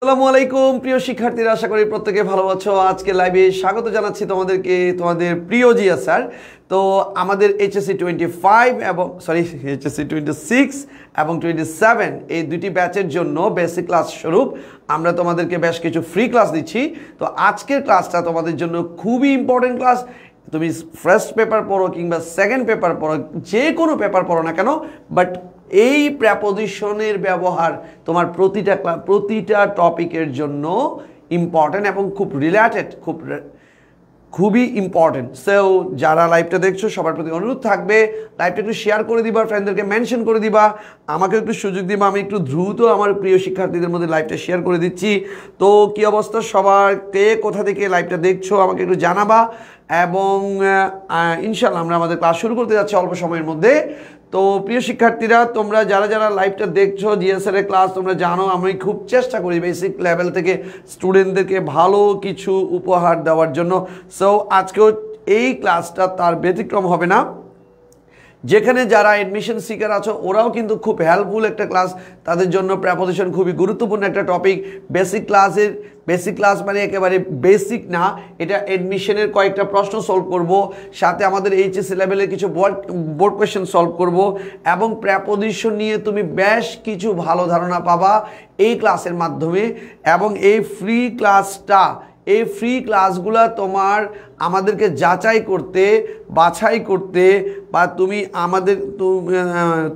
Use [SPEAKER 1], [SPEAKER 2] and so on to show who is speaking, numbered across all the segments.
[SPEAKER 1] আসসালামু আলাইকুম প্রিয় শিক্ষার্থীরা, আশা করি প্রত্যেকে ভালো আছো। আজকে লাইভে স্বাগত জানাচ্ছি তোমাদেরকে, তোমাদের প্রিয় জিয়া স্যার। তো আমাদের এইচএসসি 25 এবং এইচএসসি 26 এবং 27 এই দুটি ব্যাচের জন্য বেসিক ক্লাস স্বরূপ আমরা তোমাদেরকে বেশ কিছু ফ্রি ক্লাস দিচ্ছি। তো আজকের ক্লাসটা তোমাদের জন্য খুবই ইম্পর্টেন্ট ক্লাস। তুমি ফার্স্ট পেপার পড়ো কিংবা সেকেন্ড পেপার পড়ো, যে কোনো পেপার পড়ো না কেন, বাট এই প্রেপোজিশনের ব্যবহার তোমার প্রতিটা টপিকের জন্য ইম্পর্টেন্ট এবং খুব রিলেটেড, খুবই ইম্পর্টেন্ট। সো যারা লাইভটা দেখছো সবার প্রতি অনুরোধ থাকবে, লাইভটা একটু শেয়ার করে দিবা, ফ্রেন্ডদেরকে মেনশন করে দিবা, আমাকে একটু সুযোগ দিবা, আমি একটু দ্রুত আমার প্রিয় শিক্ষার্থীদের মধ্যে লাইভটা শেয়ার করে দিচ্ছি। তো কি অবস্থা সবার, কে কোথা থেকে লাইভটা দেখছো আমাকে একটু জানাবা। এবং ইনশাল্লাহ আমরা আমাদের ক্লাস শুরু করতে যাচ্ছি অল্প সময়ের মধ্যে। তো প্রিয় শিক্ষার্থীরা, তোমরা যারা যারা লাইভটা দেখছো, জিএসএর ক্লাস তোমরা জানো আমি খুব চেষ্টা করি বেসিক লেভেল থেকে স্টুডেন্টদেরকে ভালো কিছু উপহার দেওয়ার জন্য। সো আজকেও এই ক্লাসটা তার ব্যতিক্রম হবে না। যেখানে যারা অ্যাডমিশন সিকার আছো ওরাও কিন্তু খুব হেল্পফুল একটা ক্লাস, তাদের জন্য প্রেপোজিশন খুবই গুরুত্বপূর্ণ একটা টপিক। বেসিক ক্লাস মানে একেবারে বেসিক না, এটা অ্যাডমিশনের কয়েকটা প্রশ্ন সলভ করব, সাথে আমাদের এইচএসসি লেভেলের কিছু বোর্ড কোয়েশ্চেন সলভ করব, এবং প্রেপোজিশন নিয়ে তুমি বেশ কিছু ভালো ধারণা পাবা এই ক্লাসের মাধ্যমে। এবং এই ফ্রি ক্লাসগুলো আমাদেরকে যাচাই করতে, বাছাই করতে, বা তুমি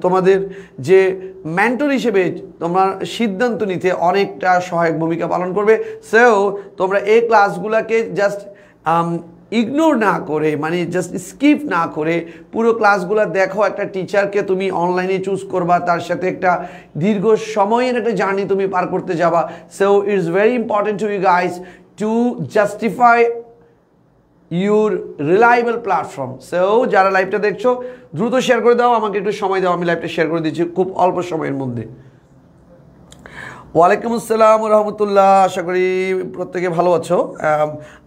[SPEAKER 1] তোমাদের যে মেন্টর হিসেবে তোমার সিদ্ধান্ত নিতে অনেকটা সহায়ক ভূমিকা পালন করবে। সো তোমরা এই ক্লাসগুলোকে জাস্ট ইগনোর না করে, মানে জাস্ট স্কিপ না করে পুরো ক্লাসগুলো দেখো। একটা টিচারকে তুমি অনলাইনে চুজ করবা, তার সাথে একটা দীর্ঘ সময়ের একটা জার্নি তুমি পার করতে যাবা। So it's very important to you guys to justify your reliable platform. So যারা লাইভটা দেখছো দ্রুত শেয়ার করে দাও, আমাকে একটু সময় দাও, আমি লাইভটা শেয়ার করে দিচ্ছি খুব অল্প সময়ের মধ্যে। ওয়ালাইকুম আসসালাম রহমতুল্লাহ, আশা করি প্রত্যেকে ভালো আছো।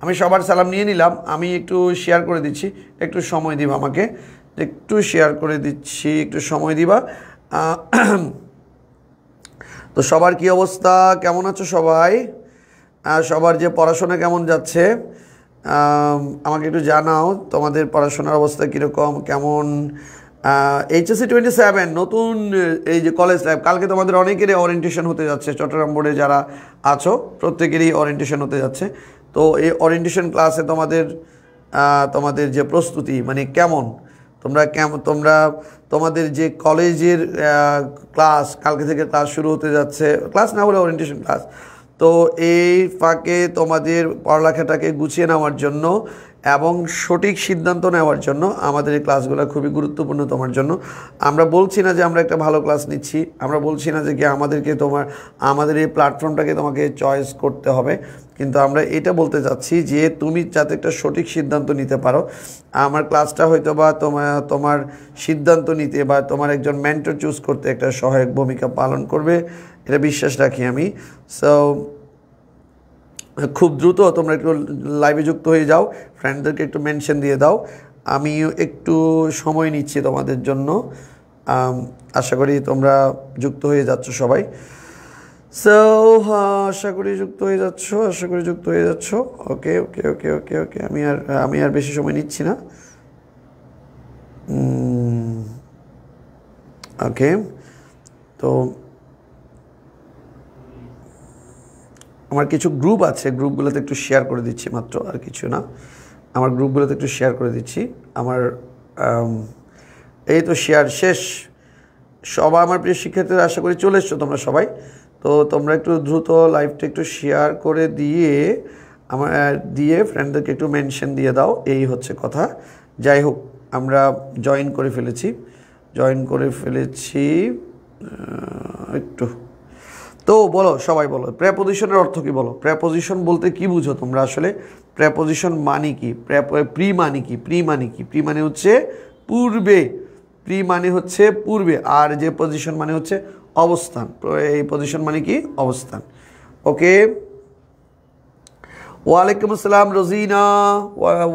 [SPEAKER 1] আমি সবার সালাম নিয়ে নিলাম, আমি একটু শেয়ার করে দিচ্ছি, একটু সময় দিবা আমাকে, একটু শেয়ার করে দিচ্ছি, একটু সময় দিবা। তো সবার কি অবস্থা, কেমন আছো সবাই? সবার যে পড়াশোনা কেমন যাচ্ছে আমাকে একটু জানাও, তোমাদের পড়াশোনার অবস্থা কীরকম, কেমন? এইচএসসি 27 নতুন এই যে কলেজ লাইফ, কালকে তোমাদের অনেকেরই ওরিয়েন্টেশন হতে যাচ্ছে, চট্টগ্রাম বোর্ডে যারা আছো প্রত্যেকেরই ওরিয়েন্টেশন হতে যাচ্ছে। তো এই ওরিয়েন্টেশন ক্লাসে তোমাদের যে প্রস্তুতি, মানে কেমন তোমরা তোমাদের যে কলেজের ক্লাস, কালকে থেকে ক্লাস শুরু হতে যাচ্ছে, ক্লাস না হলে ওরিয়েন্টেশন ক্লাস। তো এই ফাঁকে তোমাদের পড়ালেখাটাকে গুছিয়ে নেওয়ার জন্য এবং সঠিক সিদ্ধান্ত নেওয়ার জন্য আমাদের এই ক্লাসগুলো খুবই গুরুত্বপূর্ণ তোমার জন্য। আমরা বলছি না যে আমরা একটা ভালো ক্লাস নিচ্ছি, আমরা বলছি না যে আমাদের এই প্ল্যাটফর্মটাকে তোমাকে চয়েস করতে হবে, কিন্তু আমরা এটা বলতে চাচ্ছি যে তুমি যাতে একটা সঠিক সিদ্ধান্ত নিতে পারো। আমার ক্লাসটা হয়তো বা তোমার সিদ্ধান্ত নিতে বা তোমার একজন মেন্টর চুজ করতে একটা সহায়ক ভূমিকা পালন করবে, এটা বিশ্বাস রাখি আমি। সো খুব দ্রুত তোমরা একটু লাইভে যুক্ত হয়ে যাও, ফ্রেন্ডদেরকে একটু মেনশন দিয়ে দাও। আমিও একটু সময় নিচ্ছি তোমাদের জন্য, আশা করি তোমরা যুক্ত হয়ে যাচ্ছ সবাই। সো আশা করি যুক্ত হয়ে যাচ্ছ। ওকে ওকে ওকে ওকে ওকে আমি আর বেশি সময় নিচ্ছি না। ওকে, তো আমার কিছু গ্রুপ আছে, গ্রুপগুলোতে একটু শেয়ার করে দিচ্ছি মাত্র, আর কিছু না। আমার গ্রুপগুলোতে একটু শেয়ার করে দিচ্ছি। এই তো শেয়ার শেষ। সবাই আমার প্রিয় শিক্ষার্থীরা আশা করি চলে এসছো তোমরা সবাই। তো তোমরা একটু দ্রুত লাইভটা একটু শেয়ার করে দিয়ে ফ্রেন্ডদেরকে একটু মেনশন দিয়ে দাও, এই হচ্ছে কথা। যাই হোক, আমরা জয়েন করে ফেলেছি একটু। তো বলো, সবাই বলো, প্রেপোজিশনের অর্থ কি বলো? প্রেপোজিশন বলতে কি বুঝো তোমরা আসলে? প্রেপোজিশন মানে কি? প্রি মানে হচ্ছে পূর্বে, আর যে পজিশন মানে হচ্ছে অবস্থান। এই পজিশন মানে কি? অবস্থান। ওকে, ওয়ালাইকুম আসসালাম রোজিনা,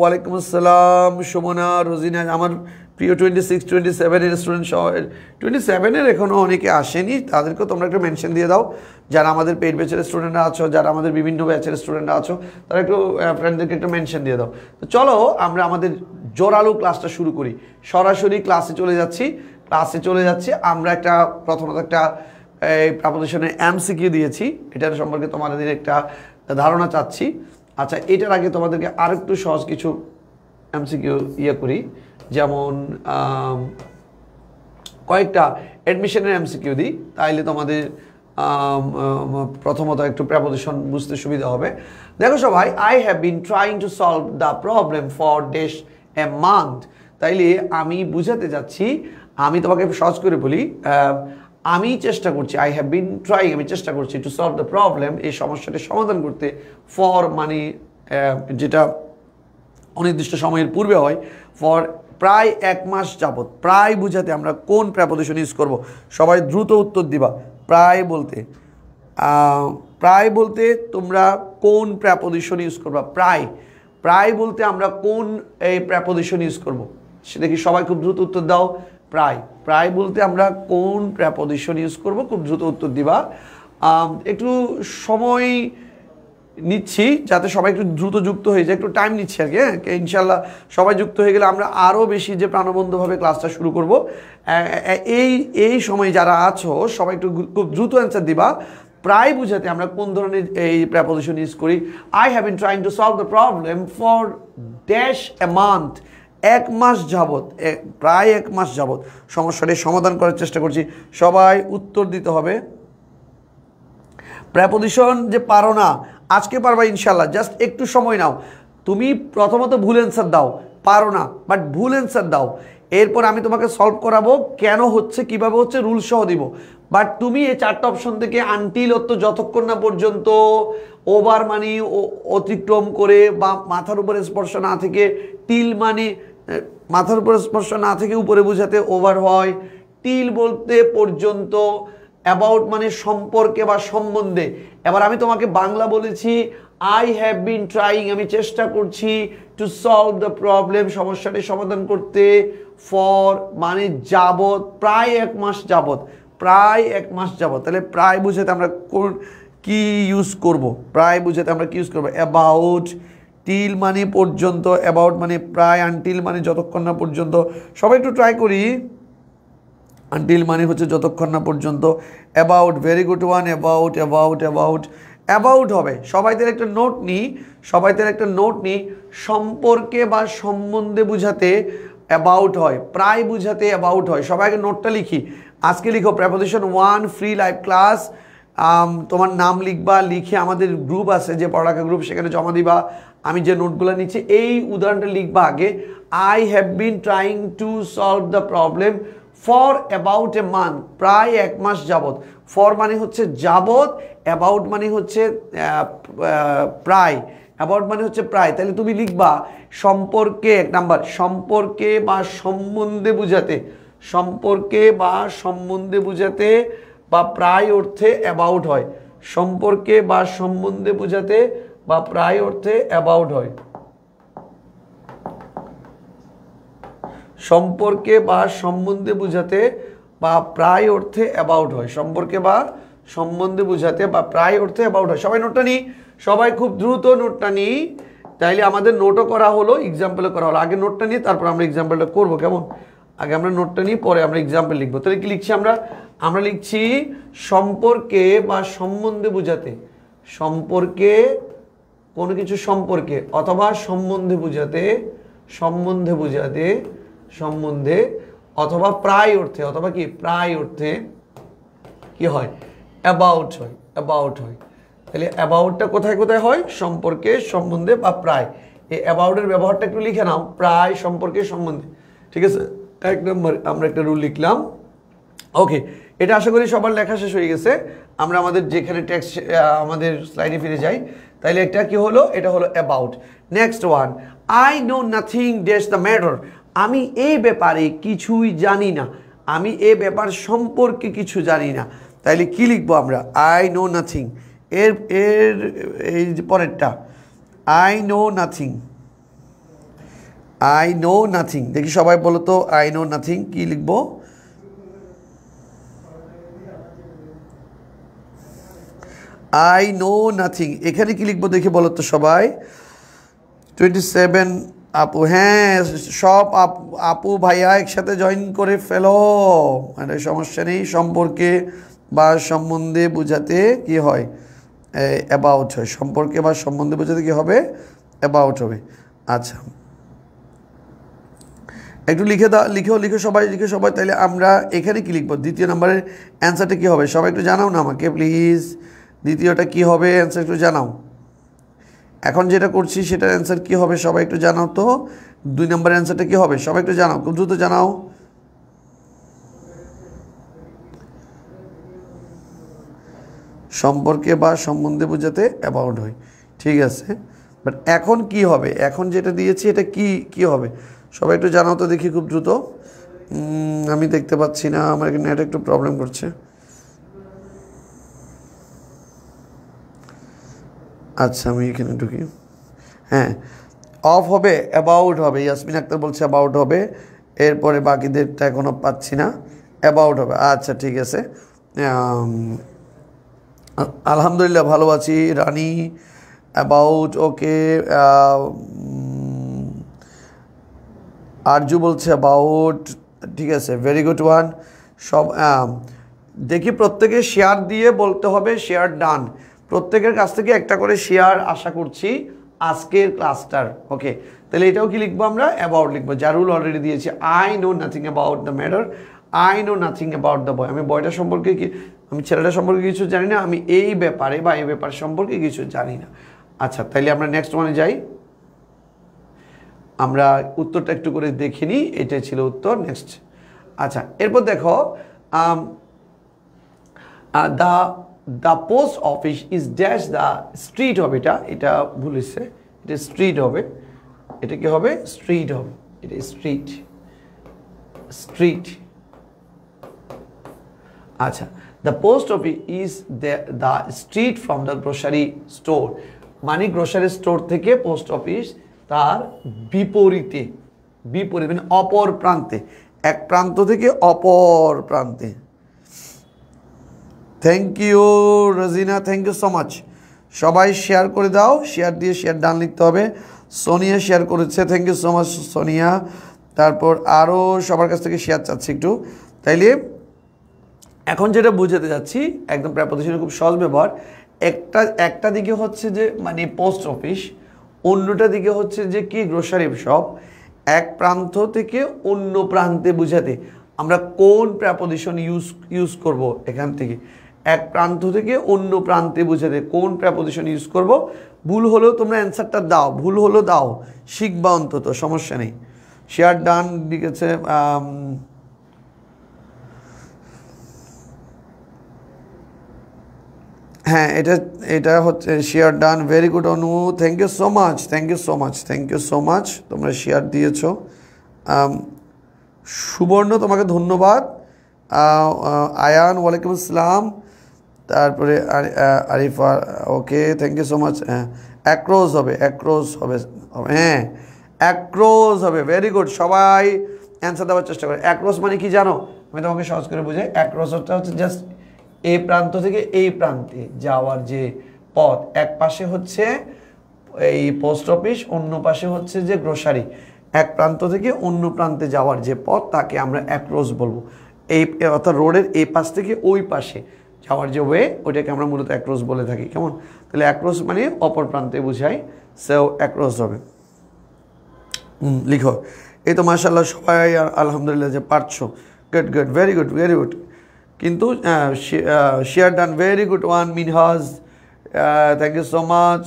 [SPEAKER 1] ওয়ালাইকুম আসসালাম সুমনা, রোজিনা। আমার প্রিয় 26 27-এর স্টুডেন্ট সহ 27-এর এখনও অনেকে আসেনি, তাদেরকেও তোমরা একটু মেনশন দিয়ে দাও। যারা আমাদের পেইড ব্যাচের স্টুডেন্টরা আছো, যারা আমাদের বিভিন্ন ব্যাচের স্টুডেন্টরা আছো, তারা একটু ফ্রেন্ডদেরকে একটু মেনশন দিয়ে দাও। তো চলো আমরা আমাদের জোরালো ক্লাসটা শুরু করি। সরাসরি ক্লাসে চলে যাচ্ছি। আমরা প্রথমত একটা প্রিপোজিশনের এমসিকিউ দিয়েছি, এটার সম্পর্কে তোমাদের একটা ধারণা চাচ্ছি। আচ্ছা, এটার আগে তোমাদেরকে আরেকটু সহজ কিছু এমসিকিউ করি, যেমন কয়েকটা অ্যাডমিশনের এমসিকিউ দিই, তাইলে তোমাদের প্রথমত একটু প্রিপোজিশন বুঝতে সুবিধা হবে। দেখো সবাই, I have been trying to solve the problem for dash a month. তাইলে আমি বুঝাতে যাচ্ছি, আমি তোমাকে সহজ করে বলি, আমি চেষ্টা করছি, আই হ্যাভ বিন ট্রাইং, আমি চেষ্টা করছি টু সলভ দ্য প্রবলেম, এই সমস্যাটি সমাধান করতে, ফর মানে যেটা অনির্দিষ্ট সময়ের পূর্বে হয়, ফর প্রায় 1 মাস যাবত। প্রায় বুঝাতে আমরা কোন প্রিপোজিশন ইউজ করব? সবাই দ্রুত উত্তর দিবা। প্রায় বলতে তোমরা কোন প্রিপোজিশন ইউজ করবা? প্রায় বলতে আমরা কোন এই প্রিপোজিশন ইউজ করব? সেটা কি সবাই খুব দ্রুত উত্তর দাও। প্রায় বলতে আমরা কোন প্রিপোজিশন ইউজ করব? খুব দ্রুত উত্তর দিবা। একটু সময় নিচ্ছি যাতে সবাই একটু দ্রুত যুক্ত হয়ে যায়, একটু টাইম নিচ্ছি আর কি। হ্যাঁ, ইনশাল্লাহ সবাই যুক্ত হয়ে গেলে আমরা আরও বেশি যে প্রাণবন্ধভাবে ক্লাসটা শুরু করব। এই সময় যারা আছো সবাই একটু খুব দ্রুত অ্যান্সার দিবা। প্রায় বুঝাতে আমরা কোন ধরনের এই প্রিপোজিশন ইউজ করি? I have been trying to solve the problem for dash a month. 1 মাস যাবত, প্রায় 1 মাস যাবত সমস্যাটি সমাধান করার চেষ্টা করছি। সবাই উত্তর দিতে হবে। প্রিপোজিশন যে পারো না, আজকে পারবা ইনশাল্লাহ, জাস্ট একটু সময় নাও। তুমি প্রথমত ভুল অ্যান্সার দাও, পারো না বাট ভুল অ্যান্সার দাও। এরপর আমি তোমাকে সলভ করাবো, কেন হচ্ছে, কিভাবে হচ্ছে, রুল সহ দিব। বাট তুমি এই 4টা অপশন থেকে আনটিল যতক্ষণ না পর্যন্ত ওভার মানে অতিক্রম করে বা মাথার উপরে স্পর্শ না থেকে, টিল মানে মাথার উপরে স্পর্শ না থেকে উপরে বোঝাতে ওভার হয়, টিল বলতে পর্যন্ত, অ্যাবাউট মানে সম্পর্কে বা সম্বন্ধে। এবার আমি তোমাকে বাংলা বলেছি, আই হ্যাভ বিন ট্রাইং, আমি চেষ্টা করছি, টু সলভ দ্য প্রবলেম, সমস্যাটি সমাধান করতে, ফর মানে যাবত, প্রায় 1 মাস যাবত, তাহলে প্রায় বুঝাতে আমরা কি ইউজ করব? প্রায় বুঝাতে আমরা কি ইউজ করবো? অ্যাবাউট, টিল মানে পর্যন্ত, অ্যাবাউট মানে প্রায়, আনটিল মানে যতক্ষণ না পর্যন্ত। সবাই একটু ট্রাই করি। আনটিল মানে হচ্ছে যতক্ষণ না পর্যন্ত। About, very good one. About হবে। সবাইদের একটা নোট নিই, সম্পর্কে বা সম্বন্ধে বুঝাতে অ্যাবাউট হয়, প্রায় বুঝাতে অ্যাবাউট হয়। সবাইকে নোটটা লিখি, আজকে লিখো প্রিপোজিশন 1 ফ্রি লাইভ ক্লাস। তোমার নাম লিখবা, লিখে আমাদের গ্রুপ আছে যে পড়ালেখা গ্রুপ, সেখানে জমা দিবা। আমি যে নোটগুলো নিচ্ছি এই উদাহরণটা লিখবা আগে। I have been trying to solve the problem for about a month, প্রায় 1 মাস যাবত। ফর মানে হচ্ছে যাবত, অ্যাবাউট মানে হচ্ছে প্রায়, অ্যাবাউট মানে হচ্ছে প্রায়। তাহলে তুমি লিখবা সম্পর্কে, 1 নাম্বার, সম্পর্কে বা সম্বন্ধে বুঝাতে, বা প্রায় অর্থে অ্যাবাউট হয়। সম্পর্কে বা সম্বন্ধে বুঝাতে বা প্রায় অর্থে অ্যাবাউট হয়। সম্পর্কে বা সম্বন্ধে বুঝাতে বা প্রায় অর্থে অ্যাবাউট হয়। সম্পর্কে বা সম্বন্ধে বুঝাতে বা প্রায় অর্থে অ্যাবাউট হয়। সবাই নোটটা নিই, সবাই খুব দ্রুত নোটটা নিই। তাইলে আমাদের নোটও করা হলো, এক্সাম্পলও করা হলো। আগে নোটটা নিই, তারপর আমরা এক্সাম্পলটা করবো, কেমন? আগে আমরা নোটটা নিই, পরে আমরা এক্সাম্পল লিখবো। তাহলে কি লিখছি আমরা লিখছি সম্পর্কে বা সম্বন্ধে বুঝাতে, সম্পর্কে, কোনো কিছু সম্পর্কে অথবা সম্বন্ধে বুঝাতে, সম্বন্ধে অথবা প্রায় অর্থে, অথবা কি প্রায় অর্থে কি হয়? অ্যাবাউট হয়। তাহলে অ্যাবাউটটা কোথায় কোথায় হয়? সম্পর্কে, সম্বন্ধে বা প্রায়। এই অ্যাবাউটের ব্যবহারটা একটু লিখে নাও, প্রায়, সম্পর্কে, সম্বন্ধে। ঠিক আছে, 1 নম্বর আমরা একটা রুল লিখলাম। ওকে, এটা আশা করি সবার লেখা শেষ হয়ে গেছে। আমরা আমাদের যেখানে টেক্সট, আমাদের স্লাইডে ফিরে যাই। তাইলে এটা কি হলো? এটা হলো about. Next one, I know nothing dash the matter, আমি এই ব্যাপারে কিছুই জানি না, আমি এই ব্যাপার সম্পর্কে কিছু জানি না। তাইলে কি লিখবো আমরা? I know nothing. এর এই যে পরেরটা, I know nothing, I know nothing, দেখি সবাই বলো তো আই নো নাথিং কি লিখবো? আই নো নাথিং, এখানে কি লিখবো দেখি বলো তো সবাই। 27 আপু, হ্যাঁ সব আপু ভাইয়া একসাথে জয়েন করে ফেলো, মানে সমস্যা নেই। সম্পর্কে বা সম্বন্ধে বোঝাতে কি হয়? অ্যাবাউট হয়। সম্পর্কে বা সম্বন্ধে বোঝাতে কি হবে? অ্যাবাউট হবে। আচ্ছা, একটু লিখো সবাই। তাহলে আমরা এখানে কি লিখবো? দ্বিতীয় নম্বরের অ্যান্সারটা কি হবে সবাই একটু জানাও না আমাকে প্লিজ। দ্বিতীয়টা কি হবে অ্যান্সার একটু জানাও। এখন যেটা করছি সেটার অ্যান্সার কি হবে সবাই একটু জানাও তো। 2 নম্বরের অ্যান্সারটা কি হবে সবাই একটু জানাও, খুব দ্রুত জানাও। সম্পর্কে বা সম্বন্ধে বোঝাতে অ্যাবাউট হয়, ঠিক আছে। বাট এখন কি হবে? এখন যেটা দিয়েছি এটা কি হবে সবাই একটু জানাও তো দেখি খুব দ্রুত। আমি দেখতে পাচ্ছি না, আমার এখানে নেট একটু প্রবলেম করছে। আচ্ছা, আমি এখানে ঢুকি। হ্যাঁ, অফ হবে, অ্যাবাউট হবে। ইয়াসমিন আক্তার বলছে অ্যাবাউট হবে, এরপরে বাকিদেরটা এখনও পাচ্ছি না। অ্যাবাউট হবে, আচ্ছা ঠিক আছে। আলহামদুলিল্লাহ ভালো আছি রানী। অ্যাবাউট, ওকে। আরজু বলছে অ্যাবাউট, ঠিক আছে, ভেরি গুড ওয়ান। সব দেখি প্রত্যেকে শেয়ার দিয়ে বলতে হবে শেয়ার ডান। প্রত্যেকের কাছ থেকে একটা করে শেয়ার আশা করছি আজকের ক্লাসটার। ওকে, তাহলে এটাও কি লিখবো আমরা? অ্যাবাউট লিখবো। জারুল অলরেডি দিয়েছি I know nothing about the matter, I know nothing about the boy. আমি বয়টা সম্পর্কে কি, আমি ছেলেটা সম্পর্কে কিছু জানি না, আমি এই ব্যাপারে বা এই ব্যাপার সম্পর্কে কিছু জানি না। আচ্ছা, তাইলে আমরা নেক্সট ওয়ানে যাই। আমরা উত্তরটা একটু করে দেখে নিই, এটাই ছিল উত্তর। নেক্সট, আচ্ছা এরপর দেখো the post office is dash the street হবে। এটা ভুল হয়েছে, এটা স্ট্রিট হবে। এটা কি হবে? স্ট্রিট হবে। এটা স্ট্রিট। আচ্ছা, the post office is the street from the grocery store, মানে গ্রোসারি স্টোর থেকে পোস্ট অফিস তার বিপরীতে, মানে অপর প্রান্তে, এক প্রান্ত থেকে অপর প্রান্তে। Thank you Rajina, thank you so much. সবাই শেয়ার করে দাও, শেয়ার দিয়ে শেয়ার ডান লিখতে হবে। সোনিয়া শেয়ার করেছে, thank you so much Sonia. তারপর আরও সবার কাছ থেকে শেয়ার চাচ্ছি একটু। তাইলে এখন যেটা বুঝাতে যাচ্ছি একদম প্রেপোজিশনের খুব সহজ ব্যবহার। একটা দিকে হচ্ছে যে মানে পোস্ট অফিস, অন্যটা দিকে হচ্ছে যে কি গ্রোসারি শপ। এক প্রান্ত থেকে অন্য প্রান্তে বুঝাতে আমরা কোন প্রেপোজিশন ইউজ করব? এখান থেকে এক প্রান্ত থেকে অন্য প্রান্তে বুঝাতে কোন প্রেপোজিশন ইউজ করব? ভুল হলেও তোমরা অ্যান্সারটা দাও, ভুল হলেও দাও, শিখবা অন্তত, সমস্যা নেই। শেয়ার ডান লিখেছে হ্যাঁ, এটা হচ্ছে share done. Very good Anu, thank you so much. তোমরা শেয়ার দিয়েছো। সুবর্ণ তোমাকে ধন্যবাদ। আয়ান ওয়ালাইকুম আসসালাম। তারপরে Arifa, okay thank you so much. Across হবে। হ্যাঁ, অ্যাক্রোস হবে। ভেরি গুড, সবাই অ্যান্সার দেওয়ার চেষ্টা করে। অ্যাক্রোস মানে কি জানো? আমি তোমাকে সহজ করে বুঝাই। অ্যাক্রোসটা হচ্ছে জাস্ট এই প্রান্ত থেকে এই প্রান্তে যাওয়ার যে পথ। এক পাশে হচ্ছে এই পোস্ট অফিস, অন্য পাশে হচ্ছে যে গ্রোসারি। এক প্রান্ত থেকে অন্য প্রান্তে যাওয়ার যে পথ তাকে আমরা অ্যাক্রস বলবো। এই অর্থাৎ রোডের এই পাশ থেকে ওই পাশে যাওয়ার যে ওয়ে, ওইটাকে আমরা মূলত অ্যাক্রস বলে থাকি। কেমন? তাহলে অ্যাক্রস মানে অপর প্রান্তে বুঝাই, সেও অ্যাক্রস হবে। লিখো। এই তো মাশাআল্লাহ সবাই আলহামদুলিল্লাহ যে পারছো। Good, very good. কিন্তু share done, very good one Minhaj, thank you so much.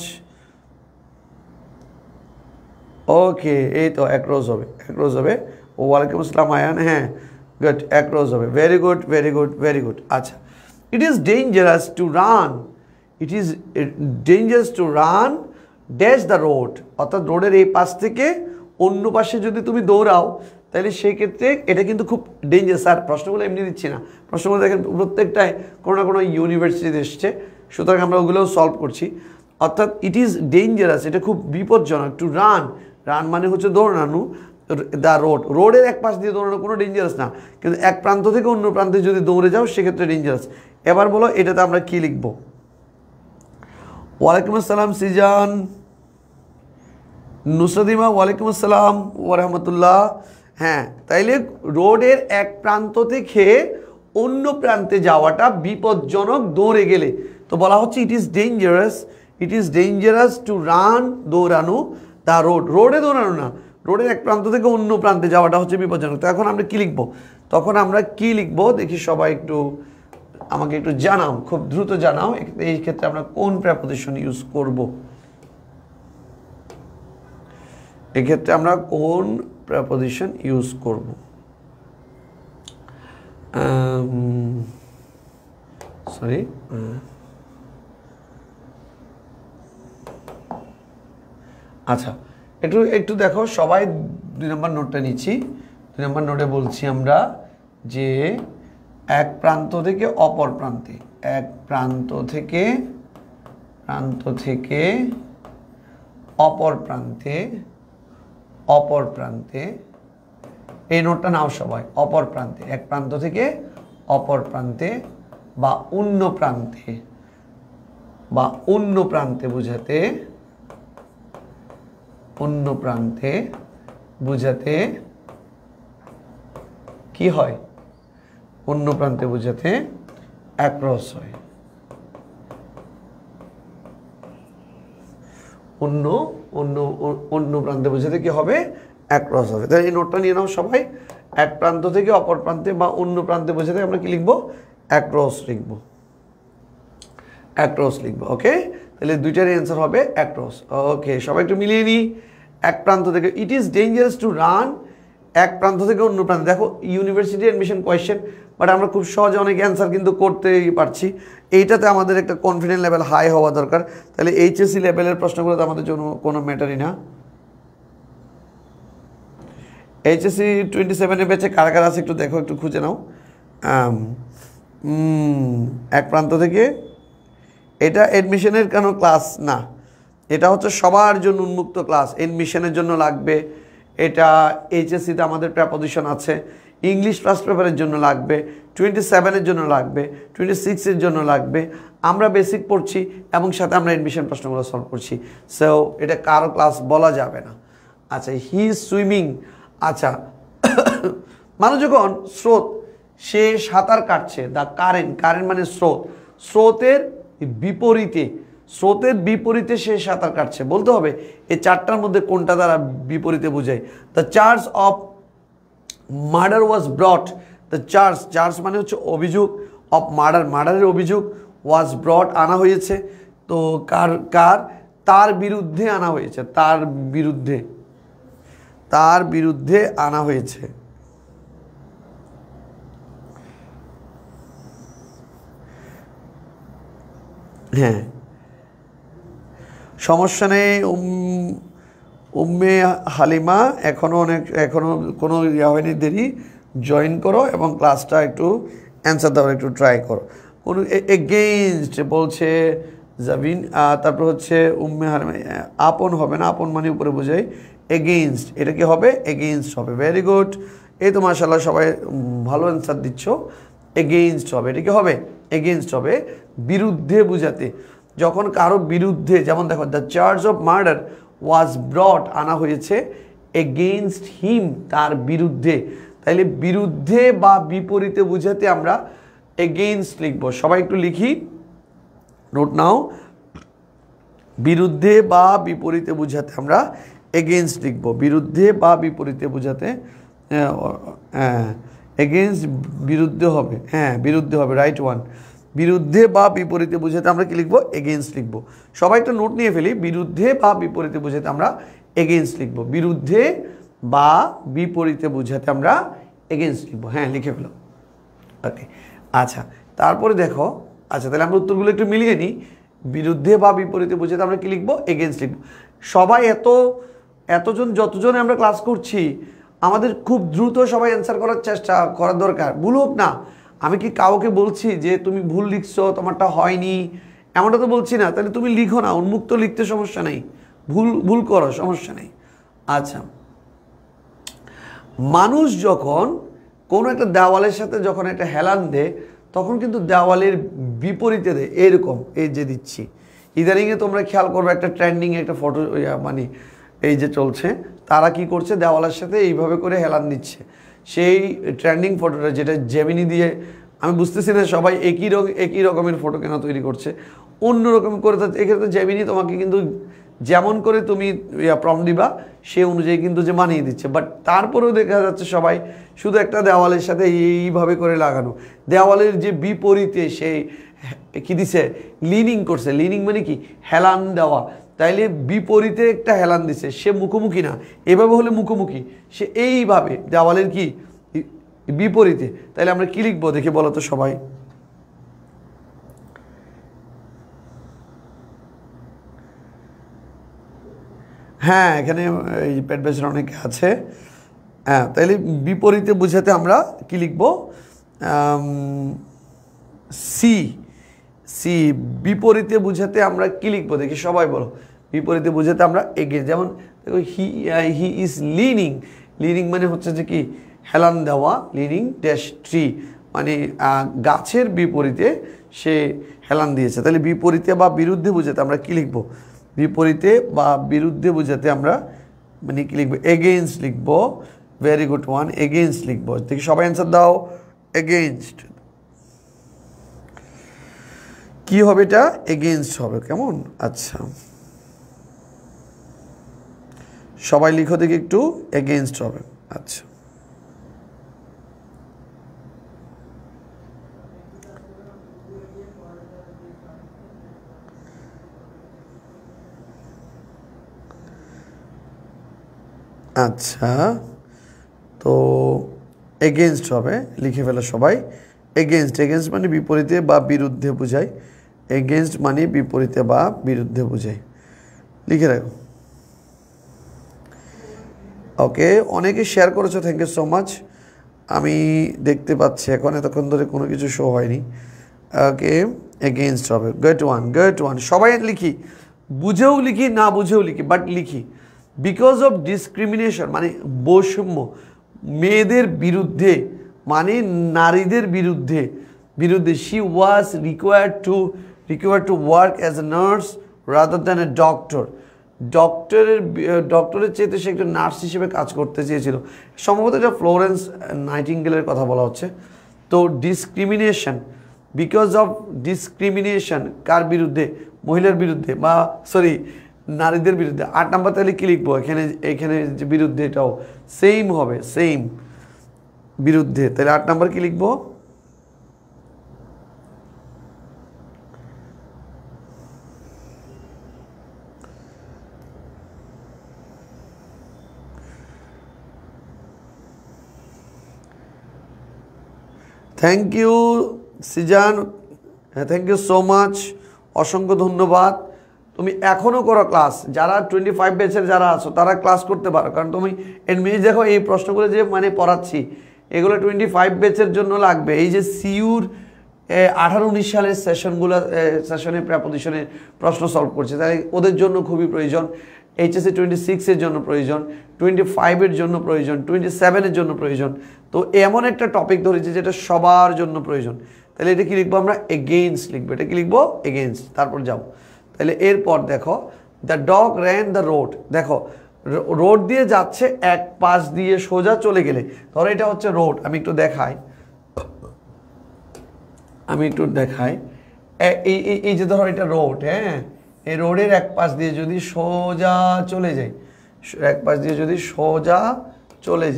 [SPEAKER 1] Okay, এই তো অ্যাক্রস হবে। ওয়ালাইকুম আসসালাম আয়ান, হ্যাঁ গুড, অ্যাক্রস হবে। Very good. আচ্ছা, it is dangerous to run dash the road, অর্থাৎ রোডের এই পাশ থেকে অন্য পাশে যদি তুমি দৌড়াও তাহলে সেই ক্ষেত্রে এটা কিন্তু খুব ডেঞ্জারাস। আর প্রশ্নগুলো এমনি দিচ্ছি না, প্রশ্নগুলো দেখেন প্রত্যেকটাই কোনো না কোনো ইউনিভার্সিটিতে এসছে, সুতরাং আমরা ওগুলোও সলভ করছি। অর্থাৎ ইট ইজ ডেঞ্জারাস, এটা খুব বিপজ্জনক। টু রান, রান মানে হচ্ছে দৌড়ানো, দ্য রোড, রোডের এক পাশ দিয়ে দৌড়ানো কোনো ডেঞ্জারাস না, কিন্তু এক প্রান্ত থেকে অন্য প্রান্তে যদি দৌড়ে যাও সেক্ষেত্রে ডেঞ্জারাস। এবার বলো এটাতে আমরা কি লিখব? ওয়ালাইকুম আসসালাম সিজান, নুসরাদিমা ওয়ালাইকুম আসসালাম ওরহমতুল্লাহ। হ্যাঁ, তাইলে রোডের এক প্রান্ত থেকে অন্য প্রান্তে যাওয়াটা বিপজ্জনক দৌড়ে গেলে, তো বলা হচ্ছে ইট ইজ ডেঞ্জারাস টু রান, দৌড়ানো, দ্য রোড, রোডে দৌড়ানো না, রোডের এক প্রান্ত থেকে অন্য প্রান্তে যাওয়াটা হচ্ছে বিপজ্জনক। তো এখন আমরা কি লিখব? তখন আমরা কি লিখব দেখি, সবাই একটু আমাকে একটু জানাও, খুব দ্রুত জানাও এই ক্ষেত্রে আমরা কোন প্রেপোজিশন ইউজ করব। এক্ষেত্রে আমরা কোন প্রেপোজিশন ইউজ করব? সরি, আচ্ছা একটু দেখো সবাই, 2 নম্বর নোটটা নিচ্ছি। 2 নম্বর নোটে বলছি আমরা যে এক প্রান্ত থেকে অপর প্রান্তে, এক প্রান্ত থেকে অপর প্রান্তে, এই নোটটা নাও সবাই। অপর প্রান্তে, এক প্রান্ত থেকে অপর প্রান্তে বা অন্য প্রান্তে বুঝাতে কি হয়? অন্য প্রান্তে বুঝাতে অ্যাক্রস হয়। অন্য প্রান্তে বুঝাতে কি হবে? অ্যাক্রস হবে। তাহলে এই নোটটা নিয়ে নাও সবাই। এক প্রান্ত থেকে অপর প্রান্তে বা অন্য প্রান্তে বোঝাতে আমরা কি লিখবো? অ্যাক্রস লিখবো। ওকে, তাহলে দুইটারই অ্যান্সার হবে অ্যাক্রস। ওকে, সবাই একটু মিলিয়ে নিই। এক প্রান্ত থেকে, ইট ইজ ডেঞ্জারাস টু রান, এক প্রান্ত থেকে অন্য প্রান্তে। দেখো ইউনিভার্সিটি অ্যাডমিশন কোয়েশ্চেন, বাট আমরা খুব সহজে অনেক অ্যান্সার কিন্তু করতেই পারছি। এইটাতে আমাদের একটা কনফিডেন্স লেভেল হাই হওয়া দরকার। তাহলে এইচএসসি লেভেলের প্রশ্নগুলোতে আমাদের জন্য কোনো ম্যাটারই না। এইচএসসি 27 ব্যাচে কারা কারা আছে একটু দেখো, একটু খুঁজে নাও। এক প্রান্ত থেকে, এটা এডমিশনের কেন ক্লাস না, এটা হচ্ছে সবার জন্য উন্মুক্ত ক্লাস। এডমিশনের জন্য লাগবে, এটা এইচএসসিতে আমাদের প্রেপোজিশন আছে, ইংলিশ ফার্স্ট পেপারের জন্য লাগবে, 27-এর জন্য লাগবে, 26-এর জন্য লাগবে। আমরা বেসিক পড়ছি এবং সাথে আমরা এডমিশন প্রশ্নগুলো সলভ করছি। সো এটা কারো ক্লাস বলা যাবে না। আচ্ছা, হি ইজ সুইমিং। আচ্ছা, মানুষ যখন স্রোত, সে সাঁতার কাটছে, দ্য কারেন্ট মানে স্রোত, স্রোতের বিপরীতে সে সাঁতার কাটছে। বলতে হবে এই চারটার মধ্যে কোনটা দ্বারা বিপরীতে বোঝায়। The charge of murder was ব্রট, the charge মানে হচ্ছে অভিযোগ, অফ মার্ডারের অভিযোগ, ওয়াজ ব্রট আনা হয়েছে। তো তার বিরুদ্ধে আনা হয়েছে, তার বিরুদ্ধে আনা হয়েছে। হ্যাঁ, সমস্যা নেই উম্মে হালিমা, এখনো কোনো হয়নি, দেরি, জয়েন করো এবং ক্লাসটা একটু অ্যান্সার দেওয়ার একটু ট্রাই করো। কোনো এগেইনস্ট বলছে জাবিন, তারপর হচ্ছে উম্মে হালিমা, আপন হবে না, আপন মানে উপরে বোঝাই, এগেইনস্ট, এটা কি হবে? এগেইনস্ট হবে। ভেরি গুড, এই তো মাশাআল্লাহ সবাই ভালো অ্যান্সার দিচ্ছ। এগেইনস্ট হবে, এটা কি হবে? এগেইনস্ট হবে, বিরুদ্ধে বুঝাতে। যখন কারো বিরুদ্ধে, যেমন দেখো দ্য চার্জ অফ মার্ডার ওয়াজ ব্রট আনা হয়েছে এগেইনস্ট হিম, তার বিরুদ্ধে। তাইলে বিরুদ্ধে বা বিপরীতে বুঝাতে আমরা এগেইনস্ট লিখবো। সবাই একটু লিখি, নোট নাও। বিরুদ্ধে বা বিপরীতে বুঝাতে আমরা এগেইনস্ট লিখবো। বিরুদ্ধে বা বিপরীতে বুঝাতে এগেইনস্ট বিরুদ্ধে হবে। হ্যাঁ, বিরুদ্ধে হবে, রাইট ওয়ান। বিরুদ্ধে বা বিপরীতে বুঝাতে আমরা কি লিখবো? এগেইনস্ট লিখবো। সবাই একটু নোট নিয়ে ফেলি। বিরুদ্ধে বা বিপরীতে বুঝাতে আমরা এগেইনস্ট লিখবো। বিরুদ্ধে বা বিপরীতে বুঝাতে আমরা এগেইনস্ট লিখবো। হ্যাঁ, লিখে ফেলো। ওকে, আচ্ছা, তারপরে দেখো, আচ্ছা তাহলে আমরা উত্তরগুলো একটু মিলিয়ে নিই। বিরুদ্ধে বা বিপরীতে বুঝাতে আমরা কি লিখবো? এগেইনস্ট লিখবো। সবাই যতজন আমরা ক্লাস করছি, আমাদের খুব দ্রুত সবাই অ্যান্সার করার চেষ্টা করার দরকার। ভুল হোক না, আমি কি কাউকে বলছি যে তুমি ভুল লিখছো, তোমারটা হয়নি, এমনটা তো বলছি না। তাহলে তুমি লিখো না, উন্মুক্ত লিখতে সমস্যা নেই, ভুল করো, সমস্যা নেই। আচ্ছা, মানুষ যখন কোনো একটা দেওয়ালের সাথে যখন একটা হেলান দেয় তখন কিন্তু দেওয়ালের বিপরীতে দেয়, এরকম এই যে দিচ্ছি। ইদানিংয়ে তোমরা খেয়াল করবে একটা ট্রেন্ডিং একটা ফটো মানে এই যে চলছে, তারা কি করছে দেওয়ালের সাথে এইভাবে করে হেলান দিচ্ছে। সেই ট্রেন্ডিং ফটোটা যেটা জেমিনি দিয়ে, আমি বুঝতেছি না সবাই একই রকমের ফটো কেন তৈরি করছে, অন্যরকম করে। এখানে তো জেমিনি তোমাকে কিন্তু যেমন করে তুমি প্রম্পট দিবা সে অনুযায়ী কিন্তু যে মানিয়ে দিচ্ছে, বাট তারপরেও দেখা যাচ্ছে সবাই শুধু একটা দেওয়ালের সাথে এইভাবে করে লাগানো, দেওয়ালের যে বিপরীতে সে কি দিছে, লিনিং করছে। লিনিং মানে কি, হেলান দেওয়া। তাইলে বিপরীতে একটা হেলান দিছে, সে মুখোমুখি না, এভাবে হলে মুখোমুখি, সে এইভাবে দেওয়ালের কি বিপরীতে। তাইলে আমরা কি লিখবো দেখে বলো তো সবাই। হ্যাঁ, এখানে এই পেট বেচার অনেকে আছে। হ্যাঁ, তাইলে বিপরীতে বুঝাতে আমরা কি লিখবো, সি। সি বিপরীতে বুঝাতে আমরা কি লিখবো দেখি সবাই বলো। বিপরীতে বুঝাতে আমরা এগেইনস্ট, যেমন দেখো হি ইজ লিনিং। লিনিং মানে হচ্ছে যে কি, হেলান দেওয়া। লিনিং ড্যাশ ট্রি মানে গাছের বিপরীতে সে হেলান দিয়েছে। তাহলে বিপরীতে বা বিরুদ্ধে বুঝাতে আমরা কি লিখবো, বিপরীতে বা বিরুদ্ধে বুঝাতে আমরা মানে কি লিখবো, এগেইনস্ট লিখবো। ভেরি গুড ওয়ান, এগেইনস্ট লিখবো। দেখি সবাই অ্যান্সার দাও, এগেইনস্ট। কি হবে এটা, এগেইনস্ট হবে। কেমন, আচ্ছা সবাই লিখো দেখি একটু, এগেইনস্ট হবে। আচ্ছা, আচ্ছা তো এগেইনস্ট হবে, লিখে ফেলো সবাই। এগেইনস্ট, এগেইনস্ট মানে বিপরীতে বা বিরুদ্ধে বোঝায়। এগেইনস্ট মানে বিপরীতে বা বিরুদ্ধে বোঝায়, লিখে রাখো। ওকে, অনেকে শেয়ার করেছো, থ্যাংক ইউ সো মাচ। আমি দেখতে পাচ্ছি এখন, এতক্ষণ ধরে কোনো কিছু শো হয়নি। ওকে, এগেইনস্ট হবে। Good one, good one. সবাই লিখি, বুঝেও লিখি না বুঝেও লিখি, বাট লিখি। বিকজ অফ ডিসক্রিমিনেশন মানে বৈষম্য, মেয়েদের বিরুদ্ধে মানে নারীদের বিরুদ্ধে, she was required to work as a nurse rather than a doctor. ডক্টরের চেয়ে সে একটা নার্স হিসেবে কাজ করতে চেয়েছিল। সম্ভবত এটা ফ্লোরেন্স নাইটিঙ্গেলের কথা বলা হচ্ছে। তো ডিসক্রিমিনেশন, বিকজ অফ ডিসক্রিমিনেশন কার বিরুদ্ধে, মহিলার বিরুদ্ধে বা সরি নারীদের বিরুদ্ধে। 8 নাম্বার তাহলে কী লিখবো, এখানে যে বিরুদ্ধে এটাও সেম হবে, সেম বিরুদ্ধে। তাহলে 8 নাম্বার কী লিখবো, থ্যাংক ইউ সিজান, হ্যাঁ থ্যাংক ইউ সো মাচ, অসংখ্য ধন্যবাদ। তুমি এখনও করো ক্লাস, যারা 25 ব্যাচের যারা আছো তারা ক্লাস করতে পারো, কারণ তুমি এমনি দেখো এই প্রশ্নগুলো যে মানে পড়াচ্ছি এগুলো 25 ব্যাচের জন্য লাগবে। এই যে সিইউর 18-19 সালের সেশনে প্রেপোজিশনের প্রশ্ন সলভ করছে, তাই ওদের জন্য খুবই প্রয়োজন। এইচএসসি 26-এর জন্য প্রয়োজন, 25-এর জন্য প্রয়োজন, 27-এর জন্য প্রয়োজন। তো এমন একটা টপিক ধরেছি যেটা সবার জন্য প্রয়োজন। তাহলে এটা কি লিখবো আমরা, এগেইনস্ট লিখবো। এটা কি লিখবো, এগেইনস্ট। তারপর যাও, তাহলে এরপর দেখো, the dog ran the road. দেখো রোড দিয়ে যাচ্ছে, এক পাশ দিয়ে সোজা চলে গেলে, ধরো এটা হচ্ছে রোড, আমি একটু দেখাই, এই যে ধরো এটা রোড, হ্যাঁ, এই রোডের এক পাশ দিয়ে যদি সোজা চলে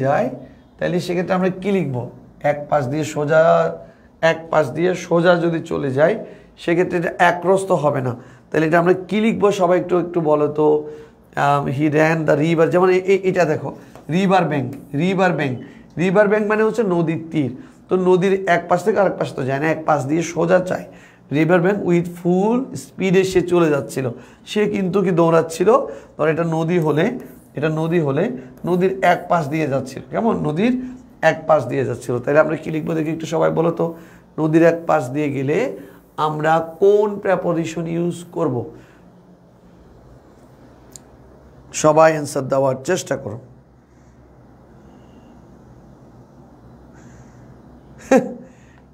[SPEAKER 1] যায়, তাহলে সেক্ষেত্রে আমরা কি লিখবো, এক পাশ দিয়ে সোজা যদি চলে যায় সেক্ষেত্রে এটা একরস তো হবে না। তাহলে এটা আমরা কি লিখবো সবাই একটু বলো তো। হি র্যান দ্য রিভার, যেমন এটা দেখো রিভার ব্যাঙ্ক মানে হচ্ছে নদীর তীর। তো নদীর এক পাশ থেকে আরেক পাশ তো যায় না, এক পাশ দিয়ে সোজা চাই। রিভার ব্যাঙ্ক উইথ ফুল স্পিডে সে চলে যাচ্ছিল, সে কিন্তু কি দৌড়াচ্ছিল। ধর এটা নদী হলে নদীর এক পাশ দিয়ে যাচ্ছিল, কেমন, নদীর এক পাশ দিয়ে যাচ্ছিল। তাহলে আমরা কি লিখবো দেখি একটু সবাই বলো তো। নদীর এক পাশ দিয়ে গেলে আমরা কোন প্রেপোজিশন ইউজ করব, সবাই অ্যান্সার দেওয়ার চেষ্টা করো।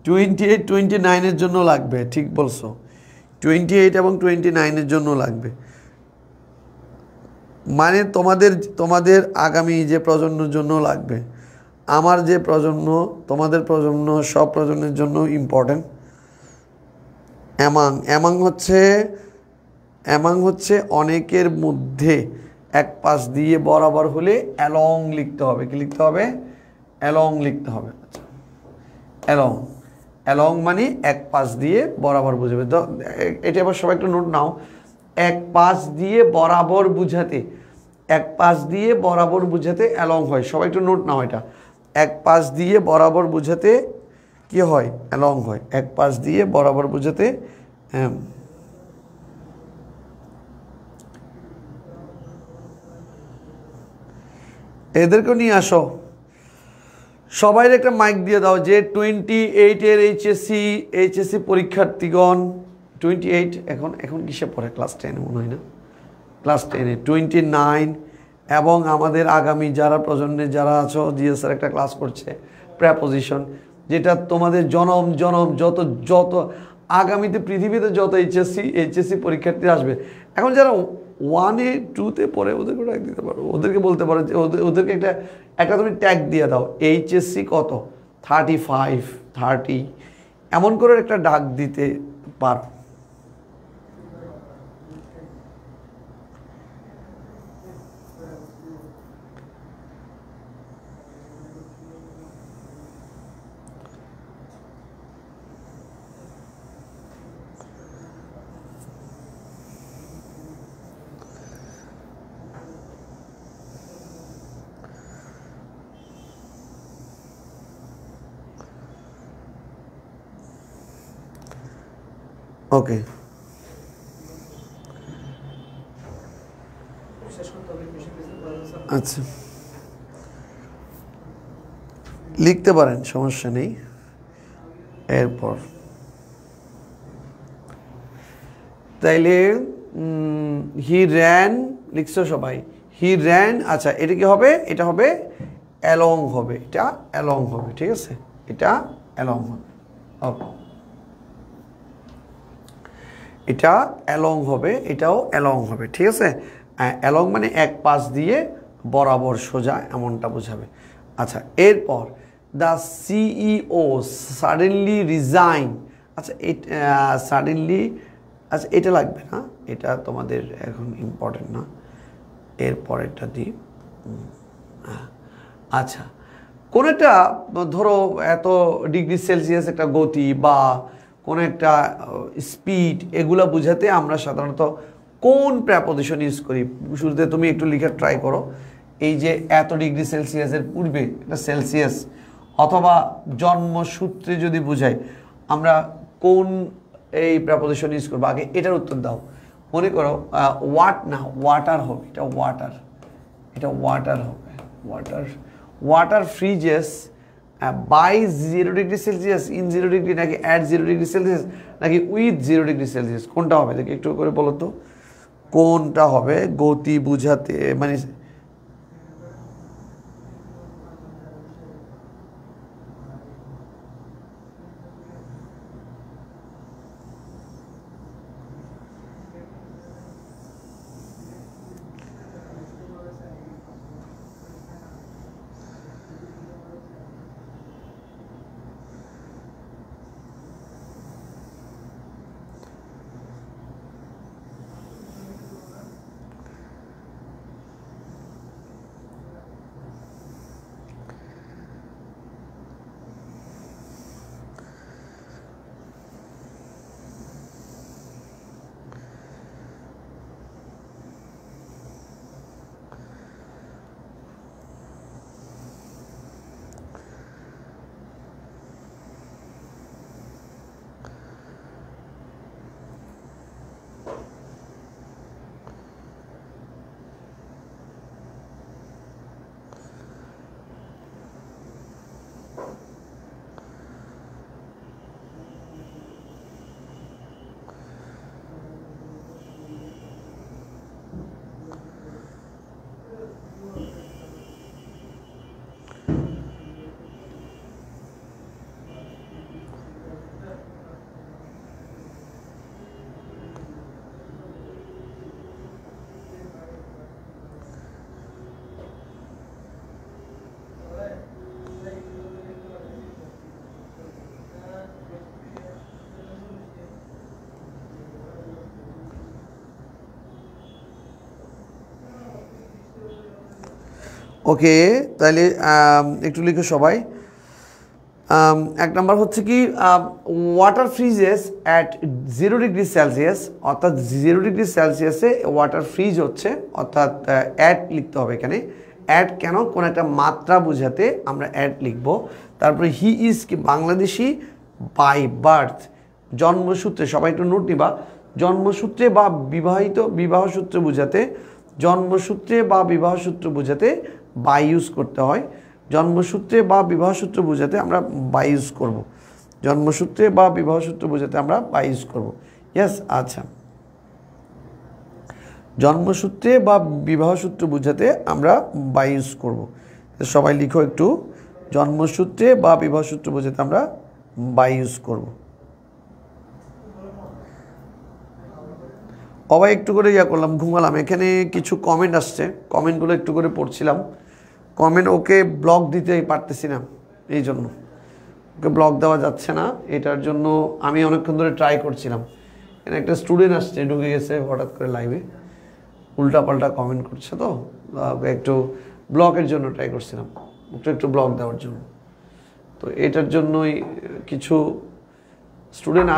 [SPEAKER 1] 28 29-এর জন্য লাগবে, ঠিক বলছো, 28 এবং 29-এর জন্য লাগবে। মানে তোমাদের আগামী যে প্রজন্মের জন্য লাগবে, আমার যে প্রজন্ম, তোমাদের প্রজন্ম, সব প্রজন্মের জন্য ইম্পর্টেন্ট। অ্যামাং হচ্ছে অনেকের মধ্যে এক পাশ দিয়ে বরাবর হলে অ্যালং লিখতে হবে। কি লিখতে হবে? অ্যালং লিখতে হবে। আচ্ছা, অ্যালং মানে এক পাশ দিয়ে বরাবর বুঝাবে। এটা আবার সবাই একটু নোট নাও। এক পাশ দিয়ে বরাবর বুঝাতে, এক পাশ দিয়ে বরাবর বুঝাতে অ্যালং হয়। সবাই একটু নোট নাও এটা। এক পাশ দিয়ে বরাবর বুঝাতে কি হয়? অ্যালং হয়। এক পাশ দিয়ে বরাবর বুঝাতে এদেরকেও নিয়ে আসো। সবাই একটা মাইক দিয়ে দাও যে 28-এর এইচএসসি পরীক্ষার্থীগণ, 28 এখন কিসে পড়ে? ক্লাস 10 মনে হয় না, ক্লাস 10-এ 29 এবং আমাদের আগামী যারা প্রজন্মে যারা আছো, জিএসআর একটা ক্লাস করছে প্রেপোজিশন, যেটা তোমাদের জনম যত আগামীতে পৃথিবীতে যত এইচএসসি পরীক্ষার্থী আসবে, এখন যারা 1-এ 2-তে পড়ে ওদেরকে ট্যাগ দিতে পারো। ওদেরকে বলতে পারো যে ওদেরকে একটা তুমি ট্যাগ দিয়ে দাও, এইচএসসি কত 35 30 এমন করে একটা ডাক দিতে পারো। ওকে, আচ্ছা লিখতে পারেন, সমস্যা নেই। এরপর তাইলে হি র্যান লিখছো সবাই, হি র্যান। আচ্ছা, এটা কি হবে? এটা হবে অ্যালং হবে, এটা অ্যালং হবে, ঠিক আছে, এটা অ্যালং হবে। ওকে, এটা অ্যালং হবে, এটাও অ্যালং হবে, ঠিক আছে। অ্যালং মানে এক পাশ দিয়ে বরাবর সোজা এমনটা বোঝাবে। আচ্ছা, এরপর দ্য সিইও সাডেনলি রিজাইন। আচ্ছা, সাডেনলি, আচ্ছা এটা লাগবে না, এটা তোমাদের এখন ইম্পর্টেন্ট না, এরপর এটা দিই। আচ্ছা, কোন একটা ধরো এত ডিগ্রি সেলসিয়াস একটা গতি বা কোনো একটা স্পিড, এগুলো বোঝাতে আমরা সাধারণত কোন প্রেপোজিশন ইউজ করি? শুরুতে তুমি একটু লিখে ট্রাই করো। এই যে এত ডিগ্রি সেলসিয়াসের পূর্বে এটা সেলসিয়াস, অথবা জন্মসূত্রে যদি বোঝাই, আমরা কোন এই প্রেপোজিশন ইউজ করবো? আগে এটার উত্তর দাও। মনে করো ওয়াটার হবে, এটা ওয়াটার হবে। Water freezes by 0 degree Celsius, in 0 degree, নাকি অ্যাট 0 ডিগ্রি সেলসিয়াস, নাকি উইথ 0 ডিগ্রি সেলসিয়াস? কোনটা হবে? দেখি একটু করে বলো তো, কোনটা হবে গতি বুঝাতে? মানে ওকে, তাহলে একটু লিখো সবাই। এক নম্বর হচ্ছে কি, water freezes at 0 degree Celsius, অর্থাৎ 0 ডিগ্রি সেলসিয়াসে ওয়াটার ফ্রিজ হচ্ছে, অর্থাৎ অ্যাট লিখতে হবে এখানে। অ্যাট কেন, কোন একটা মাত্রা বোঝাতে আমরা অ্যাট লিখব। তারপরে হি ইজ কি বাংলাদেশি বাই বার্থ, জন্মসূত্রে, সবাই একটু নোট নিবা, জন্মসূত্রে বা বিবাহসূত্রে বোঝাতে, জন্মসূত্রে বা বিবাহসূত্র বোঝাতে বাই ইউজ করতে হয়। জন্মসূত্রে বা বিবাহসূত্র বোঝাতে আমরা বাই ইউজ করব, জন্মসূত্রে বা বিবাহসূত্র বোঝাতে আমরা বাই ইউজ করব। ইয়েস, আচ্ছা, জন্মসূত্রে বা বিবাহসূত্র বোঝাতে আমরা বাই ইউজ করব। সবাই লিখো একটু, জন্মসূত্রে বা বিবাহসূত্র বোঝাতে আমরা বাই ইউজ করব। অবাই একটু করে করলাম, ঘুমালাম। এখানে কিছু কমেন্ট আসছে, কমেন্টগুলো একটু করে পড়ছিলাম। কমেন্ট ওকে ব্লক দিতে পারতেছি না, এই জন্য ওকে ব্লক দেওয়া যাচ্ছে না। এটার জন্য আমি অনেকক্ষণ ধরে ট্রাই করছিলাম। এখানে একটা স্টুডেন্ট আসছে, ঢুকে গেছে হঠাৎ করে লাইভে, উল্টাপাল্টা কমেন্ট করছে, তো একটু ব্লকের জন্য ট্রাই করছিলাম, একটু ব্লক দেওয়ার জন্য। তো এটার জন্যই কিছু স্টুডেন্ট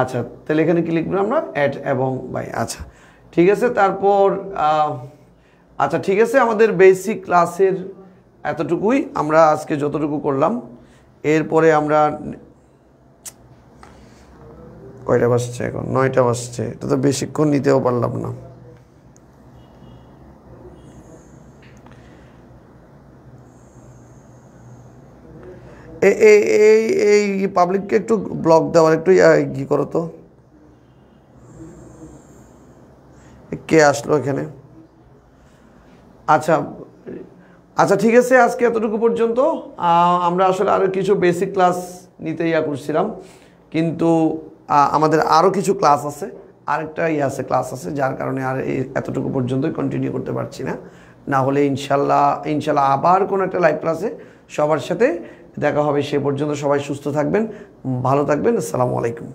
[SPEAKER 1] আচ্ছা, তাহলে এখানে কি লিখবো আমরা, অ্যাট এবং বাই। আচ্ছা ঠিক আছে, তারপর আচ্ছা ঠিক আছে, আমাদের বেসিক ক্লাসের এতটুকুই, আমরা আজকে যতটুকু করলাম। এরপরে আমরা কয়টা বাজছে এখন, 9টা বাজছে, এটা তো বেশিক্ষণ নিতেও পারলাম না। এই পাবলিককে একটু ব্লক দেওয়ার একটু কি করো তো। কে আসলো এখানে? আচ্ছা আচ্ছা ঠিক আছে, আজকে এতটুকু পর্যন্ত। আমরা আসলে আরও কিছু বেসিক ক্লাস নিতে করছিলাম, কিন্তু আমাদের আরও কিছু ক্লাস আছে, আরেকটা আছে ক্লাস আছে, যার কারণে আর এতটুকু পর্যন্তই কন্টিনিউ করতে পারছি না। না হলে ইনশাল্লাহ আবার কোনো একটা লাইভ ক্লাসে সবার সাথে দেখা হবে। সে পর্যন্ত সবাই সুস্থ থাকবেন, ভালো থাকবেন। আসসালামু আলাইকুম।